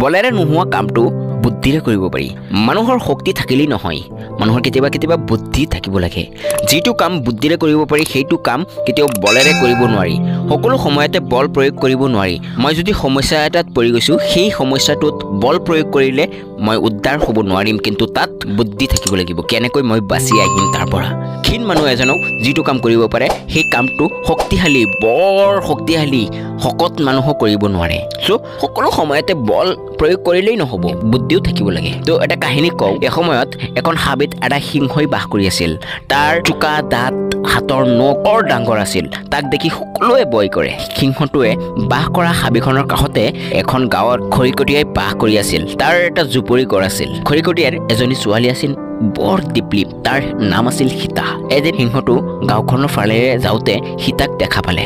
বলেৰে নোহোৱা কামটো বুদ্ধিৰে কৰিব পাৰি মানুহৰ শক্তি থাকিলেই নহয় মানুহৰ কেতিয়াবা কেতিয়াবা বুদ্ধি থাকিব লাগে যিটো কাম বুদ্ধিৰে কৰিব পাৰি সেইটো কাম কেতিয়াও বলেৰে কৰিব নোৱাৰি সকলো সময়তে বল প্ৰয়োগ কৰিব নোৱাৰি মই যদি সমস্যা এটাত পৰি গৈছো সেই সমস্যাটোত বল প্ৰয়োগ কৰিলে মই উদ্ধাৰ হ'ব নোৱাৰিম কিন্তু তাত বুদ্ধি থাকিব লাগিব কেনেকৈ মই বাছি আহিম তাৰ পৰা ক্ষীণ মানুহ এজনক যিটো কাম কৰিব পাৰে সেই কামটো শক্তিশালী বৰ শক্তিশালী শকত মানুহ কৰিব নোৱাৰে সো সকলো সময়তে বল প্ৰয়োগ কৰিলেই নহব বুদ্ধিও থাকিব লাগে তো এটা কাহিনী কও এসময়ত এখন হাবিত এটা সিংহই বাস কৰি আছিল তাৰ চুকা দাঁত হাতৰ নখ বৰ ডাঙৰ আছিল তাক দেখি সকলোৱে ভয় কৰে সিংহটোৱে বাস কৰা হাবিখনৰ কাষতে এখন গাঁৱত খৰিকটীয়াই বাস কৰি আছিল তাৰ এটা জুপুৰি ঘৰ আছিল খৰিকটীয়াৰ এজনী ছোৱালী আছিল বৰ দীপলি তাৰ নাম আছিল সীতা এদিন সিংহটো গাঁওখনৰ ফালেৰে যাওঁতে সীতাক দেখা পালে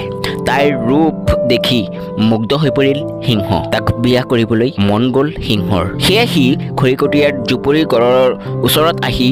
তাইৰ ৰূপ দেখি মুগ্ধ হৈ পৰিল সিংহ তাক বিয়া কৰিবলৈ মন গ'ল সিংহৰ সেয়ে সি খৰিকটীয়াৰ জুপুৰি ঘৰৰ ওচৰত আহি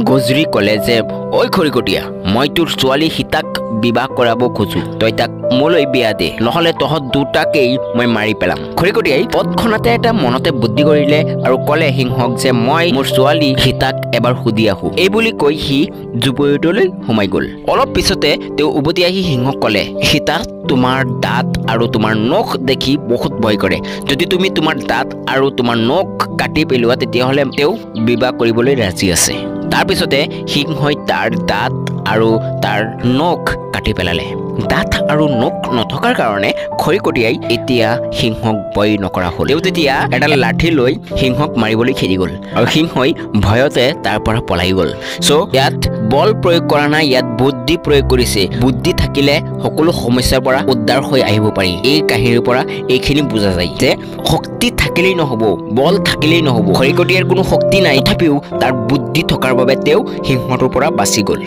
গজৰি ক'লে যে ঐ খৰিকটীয়া মই তোৰ ছোৱালী সীতাক বিবাহ কৰাব খোজো তই তাক মোলৈ বিয়া দে নহ'লে তহঁত দুটাকেই মই মাৰি পেলাম খৰিকটীয়াই তৎক্ষণাতে এটা মনতে বুদ্ধি কৰিলে আৰু ক'লে সিংহক যে মই মোৰ ছোৱালী সীতাক এবাৰ সুধি আহো এই বুলি কৈ সি জুপুৰিটোলৈ সোমাই গ'ল অলপ পিছতে তেওঁ উভতি আহি সিংহক ক'লে সীতা তোমাৰ দাঁত আৰু তোমাৰ নখ দেখি বহুত ভয় কৰে যদি তুমি তোমাৰ দাঁত আৰু তোমাৰ নখ কাটি পেলোৱা তেতিয়াহ'লে তেওঁ বিবাহ কৰিবলৈ ৰাজি আছে তাৰ পিছতে সিংহই তাৰ দাঁত আৰু তাৰ নখ কাটি পেলালে দাঁত আৰু নখ নথকাৰ কাৰণে খৰিকটীয়াই এতিয়া সিংহক ভয় নকৰা হ'ল তেওঁ তেতিয়া এডাল লাঠি লৈ সিংহক মাৰিবলৈ খেদি গ'ল আৰু সিংহই ভয়তে তাৰ পৰা পলাই গ'ল সো ইয়াত বল প্ৰয়োগ কৰা নাই ইয়াত বুদ্ধি প্ৰয়োগ কৰিছে বুদ্ধি থাকিলে সকলো সমস্যাৰ পৰা উদ্ধাৰ হৈ আহিব পাৰি এই কাহিনীৰ পৰা এইখিনি বুজা যায় যে শক্তি থাকিলেই নহ'ব বল থাকিলেই নহ'ব খৰিকটীয়াৰ কোনো শক্তি নাই তথাপিও তাৰ বুদ্ধি থকাৰ বাবে তেওঁ সিংহটোৰ পৰা বাচি গ'ল